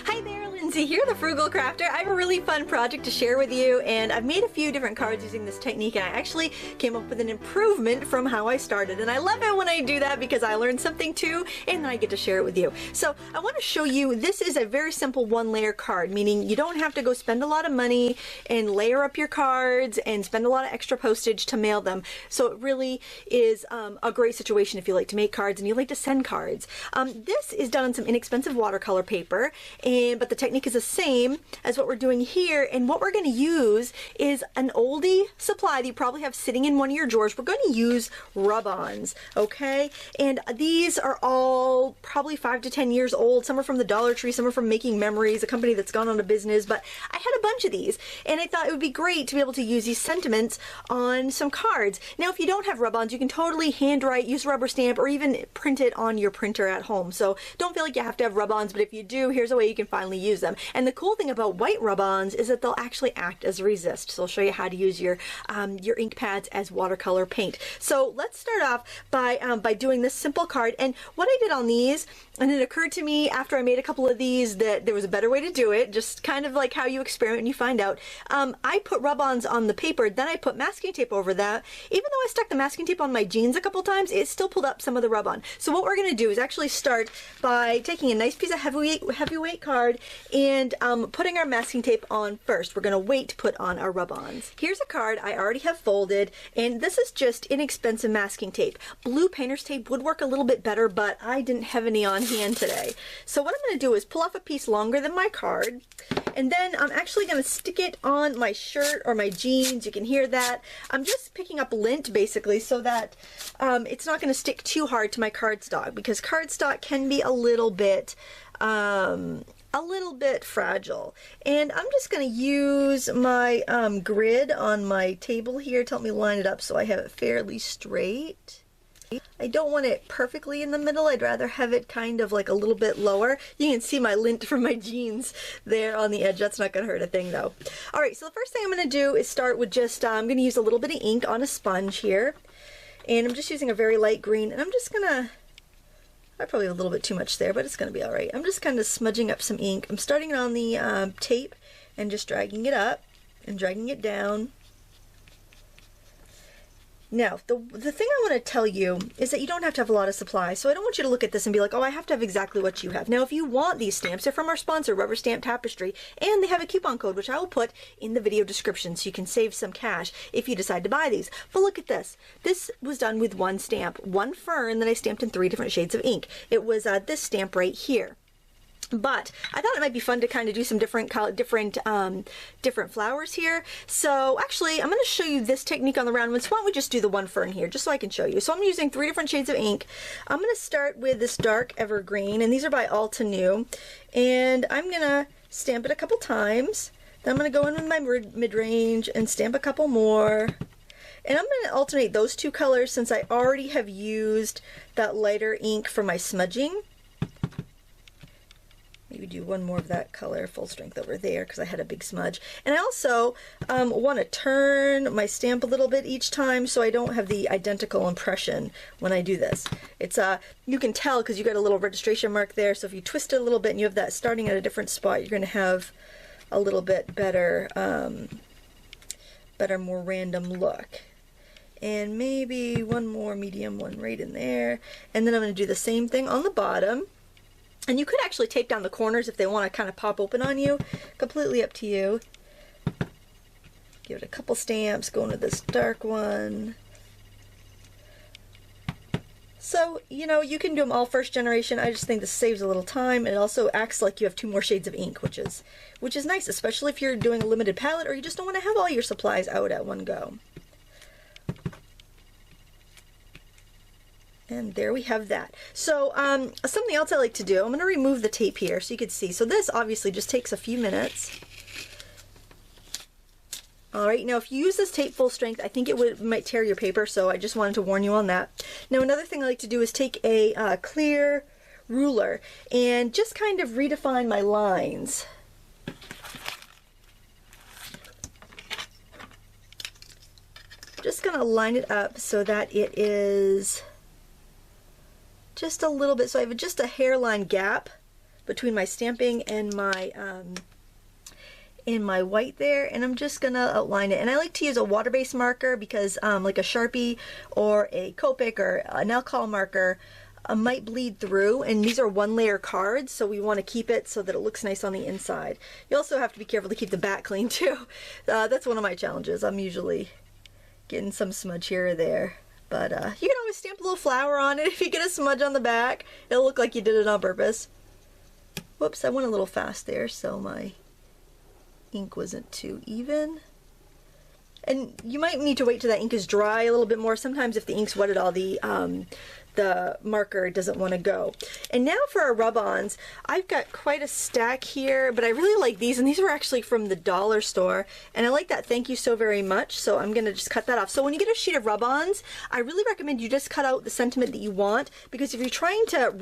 Hi there, Lindsay here, the Frugal Crafter. I have a really fun project to share with you, and I've made a few different cards using this technique, and I actually came up with an improvement from how I started. And I love it when I do that because I learned something too, and then I get to share it with you. So I want to show you, this is a very simple one-layer card, meaning you don't have to go spend a lot of money and layer up your cards and spend a lot of extra postage to mail them. So it really is a great situation if you like to make cards and you like to send cards. This is done on some inexpensive watercolor paper, but the technique is the same as what we're doing here, and what we're going to use is an oldie supply that you probably have sitting in one of your drawers. We're going to use rub-ons, okay? And these are all probably 5 to 10 years old. Some are from the Dollar Tree, some are from Making Memories, a company that's gone out of business, but I had a bunch of these, and I thought it would be great to be able to use these sentiments on some cards. Now, if you don't have rub-ons, you can totally handwrite, use rubber stamp, or even print it on your printer at home. So don't feel like you have to have rub-ons, but if you do, here's a way you can finally use them. And the cool thing about white rub-ons is that they'll actually act as a resist. So I'll show you how to use your ink pads as watercolor paint. So let's start off by doing this simple card. And what I did on these, and it occurred to me after I made a couple of these that there was a better way to do it, just kind of like how you experiment and you find out. I put rub-ons on the paper, then I put masking tape over that. Even though I stuck the masking tape on my jeans a couple times, it still pulled up some of the rub-on. So what we're going to do is actually start by taking a nice piece of heavyweight card and putting our masking tape on first. We're going to wait to put on our rub-ons. Here's a card I already have folded, and this is just inexpensive masking tape. Blue painter's tape would work a little bit better, but I didn't have any on hand today. So what I'm going to do is pull off a piece longer than my card, and then I'm actually going to stick it on my shirt or my jeans. You can hear that. I'm just picking up lint basically so that it's not going to stick too hard to my cardstock, because cardstock can be a little bit fragile. And I'm just going to use my grid on my table here to help me line it up so I have it fairly straight. I don't want it perfectly in the middle. I'd rather have it kind of like a little bit lower. You can see my lint from my jeans there on the edge. That's not going to hurt a thing though. All right, so the first thing I'm going to do is start with just, I'm going to use a little bit of ink on a sponge here. And I'm just using a very light green, and I'm just going to, I probably have a little bit too much there, but it's going to be all right. I'm just kind of smudging up some ink. I'm starting it on the tape and just dragging it up and dragging it down. Now, the thing I want to tell you is that you don't have to have a lot of supplies, so I don't want you to look at this and be like, oh, I have to have exactly what you have. Now, if you want these stamps, they're from our sponsor, Rubber Stamp Tapestry, and they have a coupon code, which I will put in the video description so you can save some cash if you decide to buy these. But look at this. This was done with one stamp, one fern that I stamped in 3 different shades of ink. It was this stamp right here. But I thought it might be fun to kind of do some different flowers here. So actually, I'm going to show you this technique on the round ones. Why don't we just do the one fern here, just so I can show you. So I'm using 3 different shades of ink. I'm going to start with this dark evergreen, and these are by Altenew. And I'm going to stamp it a couple times. Then I'm going to go in with my mid-range and stamp a couple more. And I'm going to alternate those 2 colors since I already have used that lighter ink for my smudging. Maybe do one more of that color, full strength over there, because I had a big smudge. And I also want to turn my stamp a little bit each time so I don't have the identical impression when I do this. It's you can tell because you got a little registration mark there, so if you twist it a little bit and you have that starting at a different spot, you're going to have a little bit better, more random look. And maybe one more medium one right in there. And then I'm going to do the same thing on the bottom. And you could actually tape down the corners if they want to kind of pop open on you. Completely up to you. Give it a couple stamps, go into this dark one. So, you know, you can do them all first generation. I just think this saves a little time, and it also acts like you have 2 more shades of ink, which is nice, especially if you're doing a limited palette or you just don't want to have all your supplies out at one go. And there we have that. So something else I like to do, I'm going to remove the tape here so you can see. So this obviously just takes a few minutes. All right, now if you use this tape full strength, I think it might tear your paper, so I just wanted to warn you on that. Now another thing I like to do is take a clear ruler and just kind of redefine my lines. Just going to line it up so that it is just a little bit, so I have just a hairline gap between my stamping and my white there, and I'm just gonna outline it. And I like to use a water-based marker because like a Sharpie or a Copic or an alcohol marker might bleed through, and these are one layer cards, so we want to keep it so that it looks nice on the inside. You also have to be careful to keep the back clean too. That's one of my challenges. I'm usually getting some smudge here or there, but you can always stamp a little flower on it. If you get a smudge on the back, it'll look like you did it on purpose. Whoops, I went a little fast there, so my ink wasn't too even. And you might need to wait till that ink is dry a little bit more. Sometimes if the ink's wet at all, the marker doesn't want to go. And now for our rub-ons, I've got quite a stack here, but I really like these, and these were actually from the dollar store, and I like that "thank you so very much," so I'm gonna just cut that off. So when you get a sheet of rub-ons, I really recommend you just cut out the sentiment that you want, because if you're trying to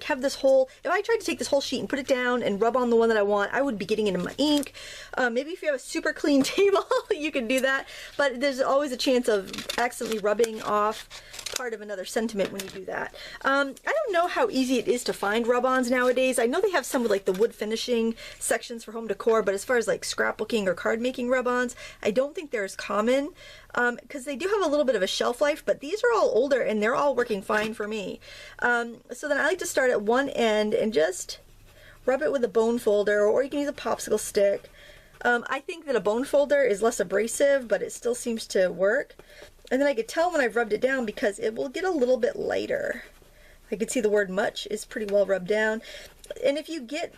have this whole, if I tried to take this whole sheet and put it down and rub on the one that I want, I would be getting into my ink. Maybe if you have a super clean table, you can do that, but there's always a chance of accidentally rubbing off part of another sentiment when you do that. I don't know how easy it is to find rub-ons nowadays. I know they have some with like the wood finishing sections for home decor, but as far as like scrapbooking or card making rub-ons, I don't think they're as common, because they do have a little bit of a shelf life, but these are all older and they're all working fine for me. So then I like to start at one end and just rub it with a bone folder, or you can use a popsicle stick. I think that a bone folder is less abrasive, but it still seems to work. And then I could tell when I've rubbed it down because it will get a little bit lighter. I can see the word "much" is pretty well rubbed down. And if you get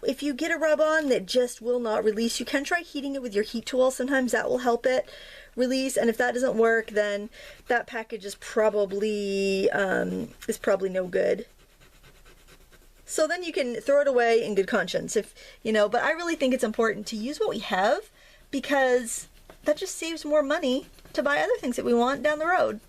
a rub-on that just will not release, you can try heating it with your heat tool. Sometimes that will help it release. And if that doesn't work, then that package is probably no good. So then you can throw it away in good conscience, if you know. But I really think it's important to use what we have, because that just saves more money to buy other things that we want down the road.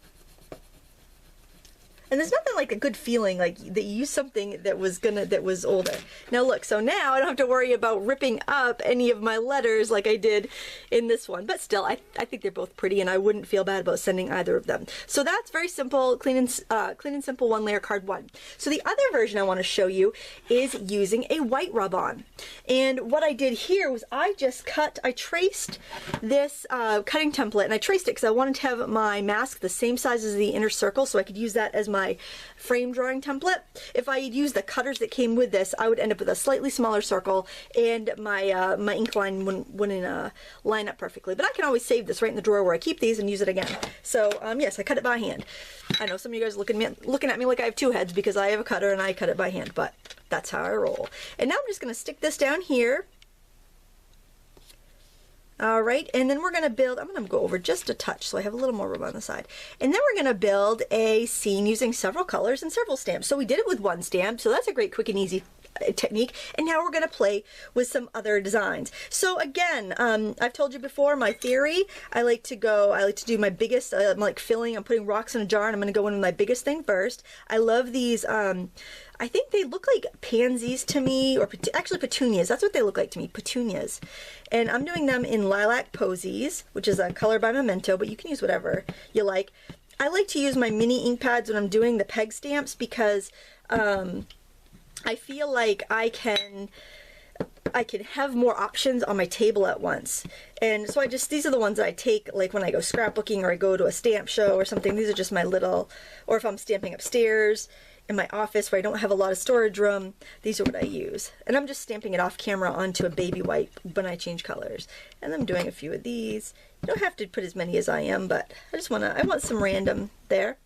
And there's nothing like a good feeling like that you use something that was older. Now look, so now I don't have to worry about ripping up any of my letters like I did in this one. But still, I think they're both pretty, and I wouldn't feel bad about sending either of them. So that's very simple, clean and simple one layer card one. So the other version I want to show you is using a white rub-on. And what I did here was I traced this cutting template, and I traced it because I wanted to have my mask the same size as the inner circle, so I could use that as my frame drawing template. If I had used the cutters that came with this, I would end up with a slightly smaller circle, and my my ink line wouldn't line up perfectly. But I can always save this right in the drawer where I keep these and use it again. So yes, I cut it by hand. I know some of you guys are looking at me like I have two heads because I have a cutter and I cut it by hand, but that's how I roll. And now I'm just going to stick this down here. All right, and then we're going to build, I'm going to go over just a touch so I have a little more room on the side. And then we're going to build a scene using several colors and several stamps. So we did it with one stamp, so that's a great quick and easy technique. And now we're going to play with some other designs. So again, I've told you before my theory. I like to do my biggest, I'm like filling, I'm putting rocks in a jar, and I'm going to go in with my biggest thing first. I love these, I think they look like pansies to me, or actually petunias. That's what they look like to me, petunias. And I'm doing them in Lilac Posies, which is a color by Memento, but you can use whatever you like. I like to use my mini ink pads when I'm doing the peg stamps because I feel like I can have more options on my table at once. And so these are the ones that I take like when I go scrapbooking or I go to a stamp show or something. These are just my little, or if I'm stamping upstairs in my office where I don't have a lot of storage room, these are what I use. And I'm just stamping it off camera onto a baby white when I change colors. And I'm doing a few of these. You don't have to put as many as I am, but I want some random there.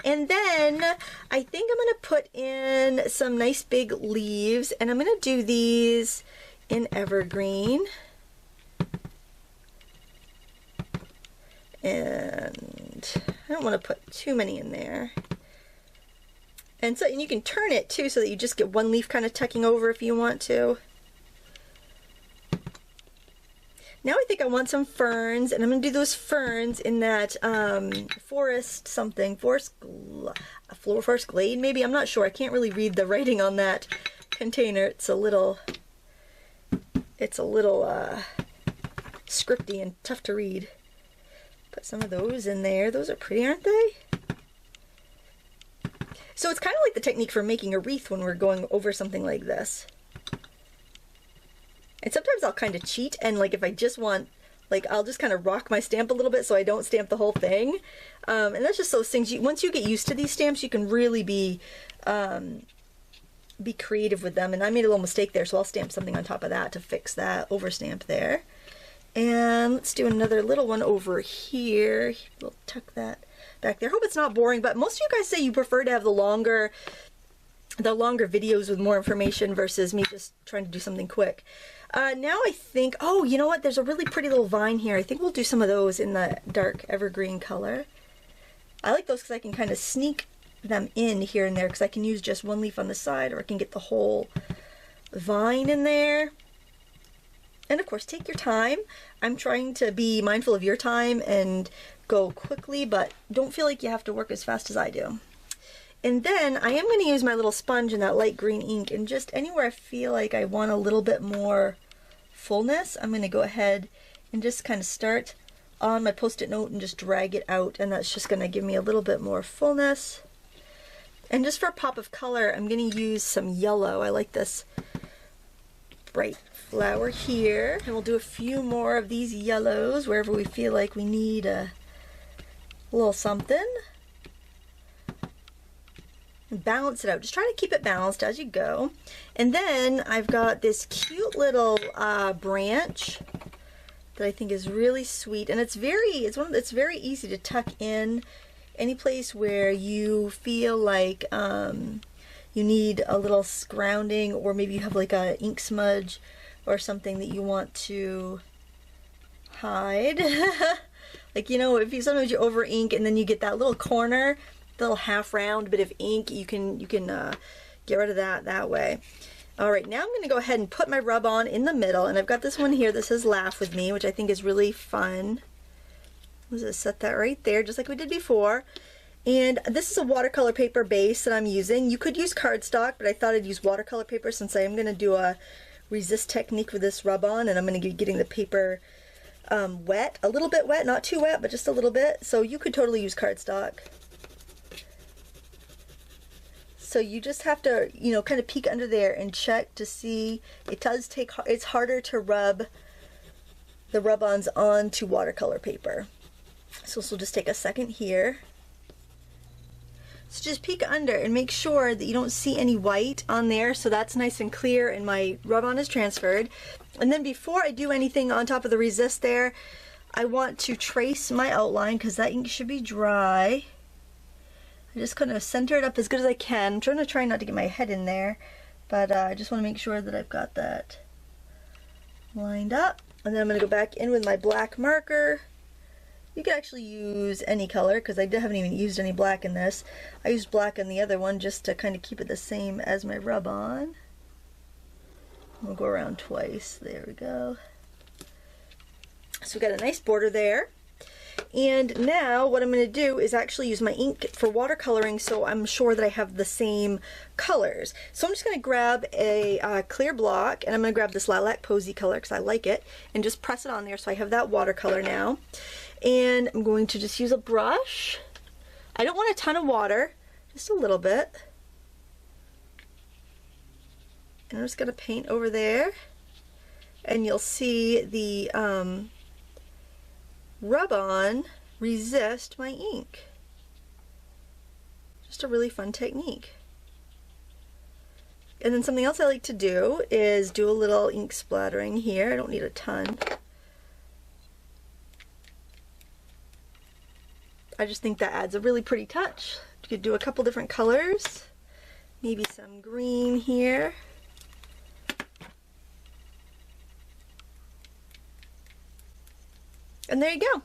And then I think I'm going to put in some nice big leaves, and I'm going to do these in evergreen. And I don't want to put too many in there. And you can turn it too so that you just get one leaf kind of tucking over if you want to. Now I think I want some ferns, and I'm going to do those ferns in that forest glade maybe. I'm not sure. I can't really read the writing on that container. It's a little scripty and tough to read. Put some of those in there. Those are pretty, aren't they? So it's kind of like the technique for making a wreath when we're going over something like this. And sometimes I'll kind of cheat, and like if I just want, like I'll just kind of rock my stamp a little bit so I don't stamp the whole thing. And that's just those things, once you get used to these stamps, you can really be creative with them. And I made a little mistake there, so I'll stamp something on top of that to fix that overstamp there. And let's do another little one over here. We'll tuck that back there. Hope it's not boring, but most of you guys say you prefer to have the longer videos with more information versus me just trying to do something quick. Now I think, oh, you know what? There's a really pretty little vine here. I think we'll do some of those in the dark evergreen color. I like those because I can kind of sneak them in here and there because I can use just one leaf on the side, or I can get the whole vine in there. And of course, take your time. I'm trying to be mindful of your time and go quickly, but don't feel like you have to work as fast as I do. And then I am going to use my little sponge in that light green ink, and just anywhere I feel like I want a little bit more fullness, I'm going to go ahead and just kind of start on my post-it note and just drag it out, and that's just going to give me a little bit more fullness. And just for a pop of color, I'm going to use some yellow. I like this bright flower here, and we'll do a few more of these yellows wherever we feel like we need a little something. And balance it out. Just try to keep it balanced as you go. And then I've got this cute little branch that I think is really sweet, and it's very easy to tuck in any place where you feel like you need a little grounding, or maybe you have like a ink smudge or something that you want to hide. Like, you know, if you sometimes you over ink and then you get that little corner, the little half round bit of ink, you can get rid of that way. All right, now I'm going to go ahead and put my rub-on in the middle, and I've got this one here that says Laugh With Me, which I think is really fun. Let's just set that right there, just like we did before. And this is a watercolor paper base that I'm using. You could use cardstock, but I thought I'd use watercolor paper since I am going to do a resist technique with this rub-on, and I'm going to be getting the paper wet, a little bit wet, not too wet, but just a little bit. So you could totally use cardstock. So you just have to, you know, kind of peek under there and check to see. It does take, it's harder to rub the rub-ons onto watercolor paper. So this will just take a second here. So just peek under and make sure that you don't see any white on there, so that's nice and clear and my rub-on is transferred. And then before I do anything on top of the resist there, I want to trace my outline because that ink should be dry. I just kind of center it up as good as I can. I'm trying not to get my head in there, but I just want to make sure that I've got that lined up. And then I'm going to go back in with my black marker. You can actually use any color because I haven't even used any black in this. I used black in the other one just to kind of keep it the same as my rub-on. We'll go around twice. There we go. So we got a nice border there. And now what I'm going to do is actually use my ink for watercoloring, so I'm sure that I have the same colors. So I'm just going to grab a clear block, and I'm going to grab this Lilac Posy color because I like it, and just press it on there so I have that watercolor now. And I'm going to just use a brush. I don't want a ton of water, just a little bit. And I'm just going to paint over there, and you'll see the rub-on resist my ink. Just a really fun technique. And then something else I like to do is do a little ink splattering here. I don't need a ton. I just think that adds a really pretty touch. You could do a couple different colors, maybe some green here. And there you go.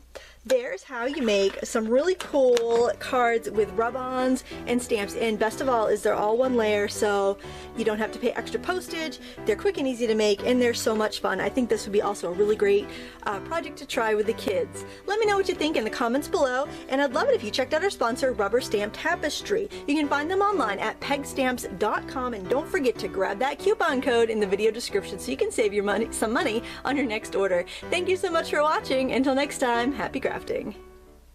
There's how you make some really cool cards with rub-ons and stamps, and best of all is they're all one layer, so you don't have to pay extra postage. They're quick and easy to make, and they're so much fun. I think this would be also a really great project to try with the kids. Let me know what you think in the comments below, and I'd love it if you checked out our sponsor, Rubber Stamp Tapestry. You can find them online at pegstamps.com, and don't forget to grab that coupon code in the video description so you can save your some money on your next order. Thank you so much for watching. Until next time, happy crafting.